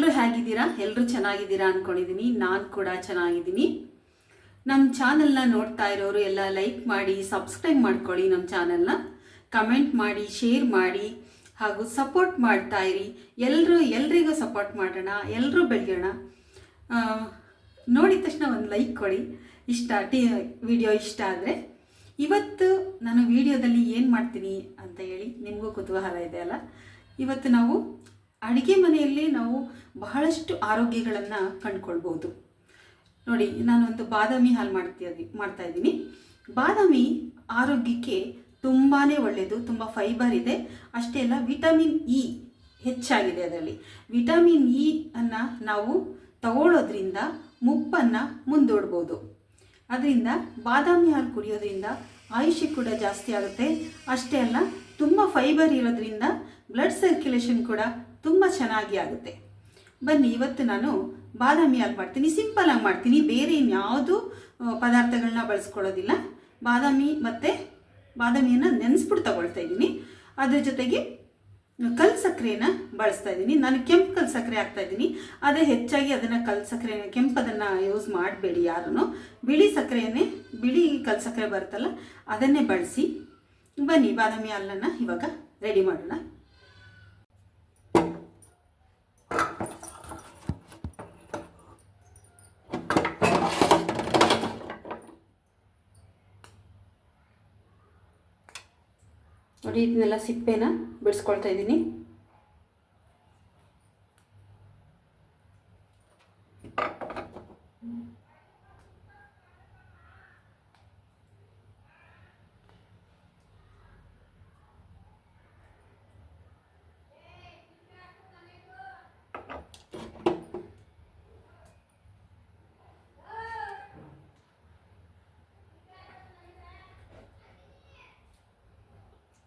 ಎಲ್ಲರೂ ಹೇಗಿದ್ದೀರಾ? ಎಲ್ಲರೂ ಚೆನ್ನಾಗಿದ್ದೀರಾ ಅಂದ್ಕೊಂಡಿದ್ದೀನಿ. ನಾನು ಕೂಡ ಚೆನ್ನಾಗಿದ್ದೀನಿ. ನಮ್ಮ ಚಾನಲ್ನ ನೋಡ್ತಾ ಇರೋರು ಎಲ್ಲ ಲೈಕ್ ಮಾಡಿ, ಸಬ್ಸ್ಕ್ರೈಬ್ ಮಾಡ್ಕೊಳ್ಳಿ. ನಮ್ಮ ಚಾನಲ್ನ ಕಮೆಂಟ್ ಮಾಡಿ, ಶೇರ್ ಮಾಡಿ ಹಾಗೂ ಸಪೋರ್ಟ್ ಮಾಡ್ತಾ ಇರಿ. ಎಲ್ರಿಗೂ ಸಪೋರ್ಟ್ ಮಾಡೋಣ, ಎಲ್ಲರೂ ಬೆಳೆಯೋಣ. ನೋಡಿದ ತಕ್ಷಣ ಒಂದು ಲೈಕ್ ಕೊಡಿ. ವಿಡಿಯೋ ಇಷ್ಟ ಆದರೆ. ಇವತ್ತು ನಾನು ವಿಡಿಯೋದಲ್ಲಿ ಏನು ಮಾಡ್ತೀನಿ ಅಂತ ಹೇಳಿ ನಿಮಗೂ ಕುತೂಹಲ ಇದೆ ಅಲ್ಲ. ಇವತ್ತು ನಾವು ಅಡುಗೆ ಮನೆಯಲ್ಲಿ ನಾವು ಬಹಳಷ್ಟು ಆರೋಗ್ಯಗಳನ್ನು ಕಂಡುಕೊಳ್ಬೋದು. ನೋಡಿ, ನಾನೊಂದು ಬಾದಾಮಿ ಹಾಲು ಮಾಡ್ತಾ ಇದ್ದೀನಿ. ಬಾದಾಮಿ ಆರೋಗ್ಯಕ್ಕೆ ತುಂಬಾ ಒಳ್ಳೆಯದು, ತುಂಬ ಫೈಬರ್ ಇದೆ. ಅಷ್ಟೇ ಅಲ್ಲ, ವಿಟಮಿನ್ ಇ ಹೆಚ್ಚಾಗಿದೆ ಅದರಲ್ಲಿ. ವಿಟಮಿನ್ ಇ ಅನ್ನು ನಾವು ತಗೊಳ್ಳೋದ್ರಿಂದ ಮುಪ್ಪನ್ನು ಮುಂದೂಡ್ಬೋದು. ಅದರಿಂದ ಬಾದಾಮಿ ಹಾಲು ಕುಡಿಯೋದ್ರಿಂದ ಆಯುಷ್ಯ ಕೂಡ ಜಾಸ್ತಿ ಆಗುತ್ತೆ. ಅಷ್ಟೇ ಅಲ್ಲ, ತುಂಬ ಫೈಬರ್ ಇರೋದ್ರಿಂದ ಬ್ಲಡ್ ಸರ್ಕ್ಯುಲೇಷನ್ ಕೂಡ ತುಂಬ ಚೆನ್ನಾಗಿ ಆಗುತ್ತೆ. ಬನ್ನಿ, ಇವತ್ತು ನಾನು ಬಾದಾಮಿ ಹಾಲು ಮಾಡ್ತೀನಿ. ಸಿಂಪಲಾಗಿ ಮಾಡ್ತೀನಿ, ಬೇರೆ ಇನ್ಯಾವುದು ಪದಾರ್ಥಗಳನ್ನ ಬಳಸ್ಕೊಳ್ಳೋದಿಲ್ಲ. ಬಾದಾಮಿಯನ್ನು ನೆನೆಸ್ಬಿಟ್ಟು ತಗೊಳ್ತಾ ಇದ್ದೀನಿ. ಅದ್ರ ಜೊತೆಗೆ ಕಲ್ಲು ಸಕ್ಕರೆನ ಬಳಸ್ತಾ ಇದ್ದೀನಿ. ನಾನು ಕೆಂಪು ಕಲ್ಲು ಸಕ್ಕರೆ ಹಾಕ್ತಾಯಿದ್ದೀನಿ. ಅದೇ ಹೆಚ್ಚಾಗಿ ಅದನ್ನು ಕಲ್ಲು ಸಕ್ಕರೆ, ಕೆಂಪದನ್ನು ಯೂಸ್ ಮಾಡಬೇಡಿ ಯಾರೂ. ಬಿಳಿ ಕಲ್ಲು ಸಕ್ಕರೆ ಬರುತ್ತಲ್ಲ, ಅದನ್ನೇ ಬಳಸಿ. ಬನ್ನಿ, ಬಾದಾಮಿ ಹಾಲನ್ನು ಇವಾಗ ರೆಡಿ ಮಾಡೋಣ. ನೋಡಿ, ಇದನ್ನೆಲ್ಲ ಸಿಪ್ಪೆನ ಬಿಡಿಸ್ಕೊಳ್ತಾ ಇದ್ದೀನಿ.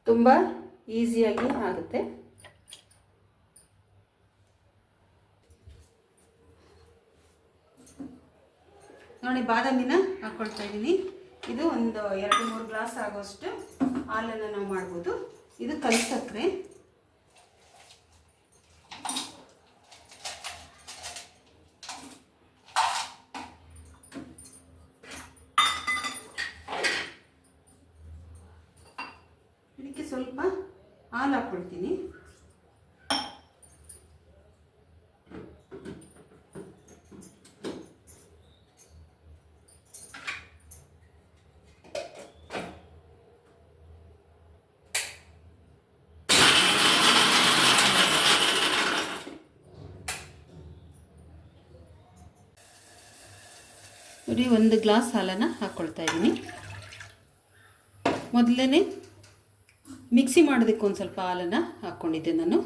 ತುಂಬ ಈಸಿಯಾಗಿ ಆಗುತ್ತೆ. ನೋಡಿ, ಬಾದಾಮಿನ ಹಾಕ್ಕೊಳ್ತಾ ಇದ್ದೀನಿ. ಇದು ಒಂದು 2-3 ಗ್ಲಾಸ್ ಆಗೋಷ್ಟು ಹಾಲನ್ನು ನಾವು ಮಾಡ್ಬೋದು. ಇದು ಕಲ್ಲು ಸಕ್ಕರೆ. ಇದಕ್ಕೆ ಸ್ವಲ್ಪ ಹಾಲು ಹಾಕ್ಕೊಳ್ತೀನಿ. ನೋಡಿ, 1 ಗ್ಲಾಸ್ ಹಾಲನ್ನು ಹಾಕ್ಕೊಳ್ತಾ ಇದ್ದೀನಿ. ಮೊದಲೇ ಮಿಕ್ಸಿ ಮಾಡೋದಕ್ಕೆ ಒಂದು ಸ್ವಲ್ಪ ಹಾಲನ್ನು ಹಾಕ್ಕೊಂಡಿದ್ದೆ ನಾನು.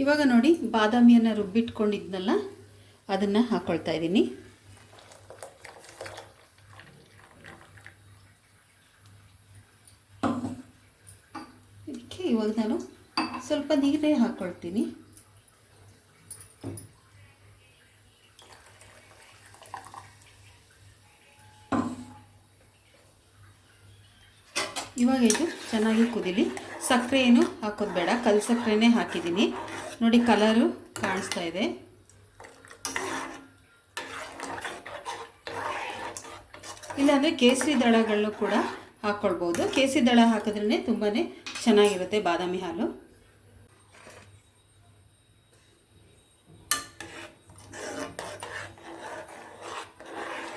ಇವಾಗ ನೋಡಿ, ಬಾದಾಮಿಯನ್ನು ರುಬ್ಬಿಟ್ಕೊಂಡಿದ್ನಲ್ಲ, ಅದನ್ನು ಹಾಕ್ಕೊಳ್ತಾ ಇದ್ದೀನಿ. ಇದಕ್ಕೆ ಇವಾಗ ನಾನು ಸ್ವಲ್ಪ ನೀರೇ ಹಾಕ್ಕೊಳ್ತೀನಿ. ಇವಾಗ ಇದು ಚೆನ್ನಾಗಿ ಕುದೀಲಿ. ಸಕ್ಕರೆ ಏನು ಹಾಕೋದು ಬೇಡ, ಕಲ್ಲು ಸಕ್ಕರೆನೇ ಹಾಕಿದ್ದೀನಿ. ನೋಡಿ, ಕಲರು ಕಾಣಿಸ್ತಾ ಇದೆ. ಇಲ್ಲಾಂದರೆ ಕೇಸರಿ ದಳಗಳನ್ನು ಕೂಡ ಹಾಕ್ಕೊಳ್ಬೋದು. ಕೇಸರಿ ದಳ ಹಾಕಿದ್ರೇ ತುಂಬಾ ಚೆನ್ನಾಗಿರುತ್ತೆ ಬಾದಾಮಿ ಹಾಲು.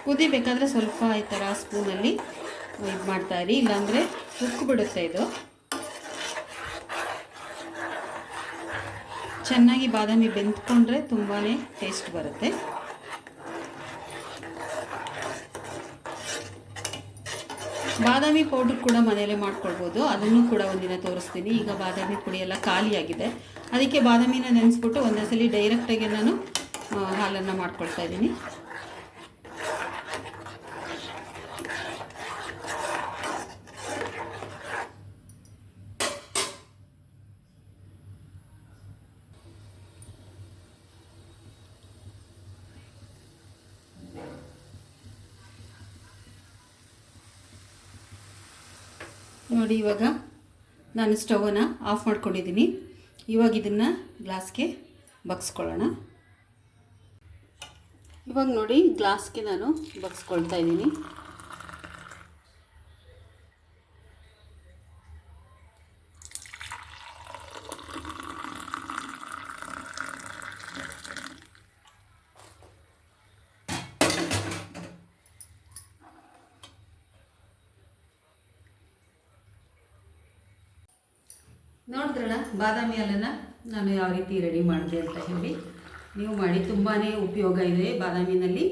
ಕುದಿಬೇಕಾದ್ರೆ ಸ್ವಲ್ಪ ಈ ಥರ ಸ್ಪೂನಲ್ಲಿ ಇದು ಮಾಡ್ತಾಯಿರಿ, ಇಲ್ಲಾಂದರೆ ಉಕ್ಕಿಬಿಡುತ್ತೆ. ಇದು ಚೆನ್ನಾಗಿ ಬಾದಾಮಿ ಬೆಂದ್ಕೊಂಡ್ರೆ ತುಂಬಾ ಟೇಸ್ಟ್ ಬರುತ್ತೆ. ಬಾದಾಮಿ ಪೌಡ್ರ್ ಕೂಡ ಮನೆಯಲ್ಲೇ ಮಾಡ್ಕೊಳ್ಬೋದು. ಅದನ್ನು ಕೂಡ ಒಂದಿನ ತೋರಿಸ್ತೀನಿ. ಈಗ ಬಾದಾಮಿ ಪುಡಿ ಎಲ್ಲ ಖಾಲಿಯಾಗಿದೆ, ಅದಕ್ಕೆ ಬಾದಾಮಿನ ನೆನೆಸ್ಬಿಟ್ಟು ಒಂದೇ ಸಲ ಡೈರೆಕ್ಟಾಗಿ ನಾನು ಹಾಲನ್ನು ಮಾಡ್ಕೊಳ್ತಾ ಇದ್ದೀನಿ. ನೋಡಿ, ಇವಾಗ ನಾನು ಸ್ಟವನ್ನು ಆಫ್ ಮಾಡ್ಕೊಂಡಿದ್ದೀನಿ. ಇವಾಗ ಇದನ್ನು ಗ್ಲಾಸ್ಗೆ ಬಗ್ಸ್ಕೊಳ್ಳೋಣ. ಇವಾಗ ನೋಡಿ ಗ್ಲಾಸ್ಗೆ ನಾನು ಬಗ್ಸ್ಕೊಳ್ತಾ ಇದ್ದೀನಿ. ನೋಡಿದ್ರಲ್ಲ ಬಾದಾಮಿ ಹಾಲನ್ನು ನಾನು ಯಾವ ರೀತಿ ರೆಡಿ ಮಾಡಿದೆ ಅಂತ ಹೇಳಿ. ನೀವು ಮಾಡಿ ತುಂಬಾ ಉಪಯೋಗ ಇದೆ ಬಾದಾಮಿನಲ್ಲಿ.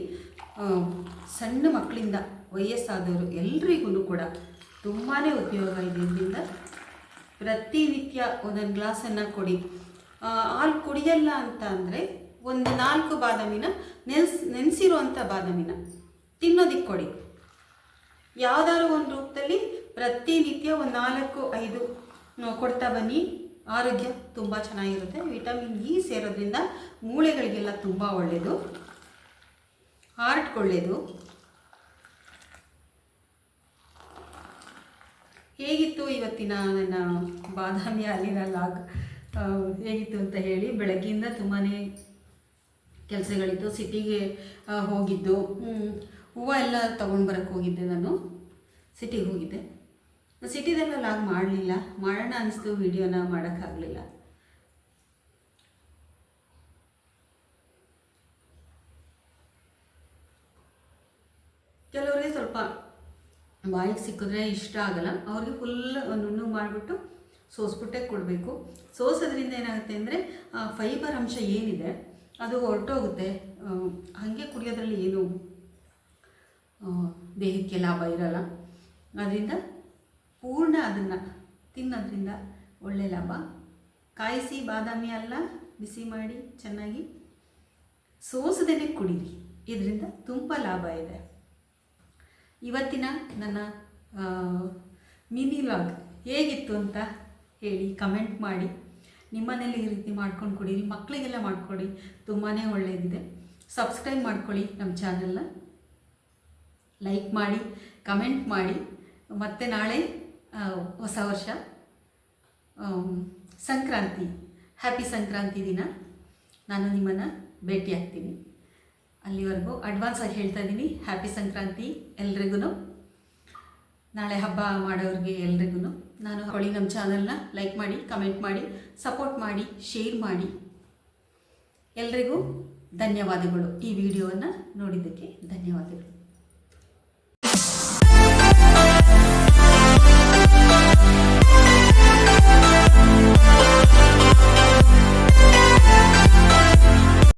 ಸಣ್ಣ ಮಕ್ಕಳಿಂದ ವಯಸ್ಸಾದವರು ಎಲ್ರಿಗೂ ಕೂಡ ತುಂಬಾ ಉಪಯೋಗ ಇದೆ. ಇದರಿಂದ ಪ್ರತಿನಿತ್ಯ ಒಂದೊಂದು ಗ್ಲಾಸನ್ನು ಕೊಡಿ. ಹಾಲು ಕುಡಿಯಲ್ಲ ಅಂತ ಅಂದರೆ ಒಂದು 4 ಬಾದಾಮಿನ ನೆನೆಸಿರುವಂಥ ಬಾದಾಮಿನ ತಿನ್ನೋದಕ್ಕೆ ಕೊಡಿ. ಯಾವುದಾದ್ರು ಒಂದು ರೂಪದಲ್ಲಿ ಪ್ರತಿನಿತ್ಯ ಒಂದು 4-5 ಕೊಡ್ತಾ ಬನ್ನಿ. ಆರೋಗ್ಯ ತುಂಬ ಚೆನ್ನಾಗಿರುತ್ತೆ. ವಿಟಮಿನ್ ಇ ಸೇರೋದ್ರಿಂದ ಮೂಳೆಗಳಿಗೆಲ್ಲ ತುಂಬ ಒಳ್ಳೆಯದು, ಹಾರ್ಟ್ಗೆ ಒಳ್ಳೆಯದು. ಹೇಗಿತ್ತು ಇವತ್ತಿನ ನನ್ನ ಬಾದಾಮಿ ಹಾಲಿನ ಲಾಗ್ ಹೇಗಿತ್ತು ಅಂತ ಹೇಳಿ. ಬೆಳಗ್ಗೆಯಿಂದ ತುಂಬಾ ಕೆಲಸಗಳಿತ್ತು. ಸಿಟಿಗೆ ಹೋಗಿದ್ದು, ಹೂವು ಎಲ್ಲ ತೊಗೊಂಡು ಬರೋಕ್ಕೆ ಹೋಗಿದ್ದೆ. ನಾನು ಸಿಟಿಗೆ ಹೋಗಿದ್ದೆ. ಸಿಟಿದೆಲ್ಲ ಲಾಗ್ ಮಾಡಲಿಲ್ಲ. ಮಾಡೋಣ ಅನಿಸ್ತು, ವಿಡಿಯೋನ ಮಾಡೋಕ್ಕಾಗಲಿಲ್ಲ. ಕೆಲವರಿಗೆ ಸ್ವಲ್ಪ ಬಾಯಿಗೆ ಸಿಕ್ಕಿದ್ರೆ ಇಷ್ಟ ಆಗಲ್ಲ. ಅವ್ರಿಗೆ ಫುಲ್ ನುಣ್ಣು ಮಾಡಿಬಿಟ್ಟು ಸೋಸ್ಬಿಟ್ಟೆ ಕೊಡಬೇಕು. ಸೋಸೋದ್ರಿಂದ ಏನಾಗುತ್ತೆ ಅಂದರೆ ಫೈಬರ್ ಅಂಶ ಏನಿದೆ ಅದು ಹೊರಟೋಗುತ್ತೆ. ಹಾಗೆ ಕುಡಿಯೋದ್ರಲ್ಲಿ ಏನು ದೇಹಕ್ಕೆ ಲಾಭ ಇರಲ್ಲ. ಅದರಿಂದ ಪೂರ್ಣ ಅದನ್ನು ತಿನ್ನೋದ್ರಿಂದ ಒಳ್ಳೆ ಲಾಭ. ಕಾಯಿಸಿ ಬಾದಾಮಿ ಎಲ್ಲ ಬಿಸಿ ಮಾಡಿ ಚೆನ್ನಾಗಿ ಸೋಸದೇನೆ ಕುಡೀರಿ. ಇದರಿಂದ ತುಂಬ ಲಾಭ ಇದೆ. ಇವತ್ತಿನ ನನ್ನ ಮಿನಿ ಲಾಗ್ ಹೇಗಿತ್ತು ಅಂತ ಹೇಳಿ ಕಮೆಂಟ್ ಮಾಡಿ. ನಿಮ್ಮನೇಲಿ ಈ ರೀತಿ ಮಾಡ್ಕೊಂಡು ಕುಡೀರಿ, ಮಕ್ಕಳಿಗೆಲ್ಲ ಮಾಡಿಕೊಡಿ, ತುಂಬಾ ಒಳ್ಳೆಯದಿದೆ. ಸಬ್ಸ್ಕ್ರೈಬ್ ಮಾಡ್ಕೊಳ್ಳಿ ನಮ್ಮ ಚಾನಲ್ನ, ಲೈಕ್ ಮಾಡಿ, ಕಮೆಂಟ್ ಮಾಡಿ. ಮತ್ತು ನಾಳೆ ಹೊಸ ವರ್ಷ ಸಂಕ್ರಾಂತಿ, ಹ್ಯಾಪಿ ಸಂಕ್ರಾಂತಿ ದಿನ ನಾನು ನಿಮ್ಮನ್ನು ಭೇಟಿ ಆಗ್ತೀನಿ. ಅಲ್ಲಿವರೆಗೂ ಅಡ್ವಾನ್ಸಾಗಿ ಹೇಳ್ತಾ ಇದ್ದೀನಿ, ಹ್ಯಾಪಿ ಸಂಕ್ರಾಂತಿ ಎಲ್ರಿಗೂ. ನಾಳೆ ಹಬ್ಬ ಮಾಡೋರಿಗೆ ಎಲ್ರಿಗೂ ನಾನು ನಮ್ಮ ಚಾನಲ್ನ ಲೈಕ್ ಮಾಡಿ, ಕಮೆಂಟ್ ಮಾಡಿ, ಸಪೋರ್ಟ್ ಮಾಡಿ, ಶೇರ್ ಮಾಡಿ. ಎಲ್ರಿಗೂ ಧನ್ಯವಾದಗಳು. ಈ ವಿಡಿಯೋವನ್ನು ನೋಡಿದ್ದಕ್ಕೆ ಧನ್ಯವಾದಗಳು.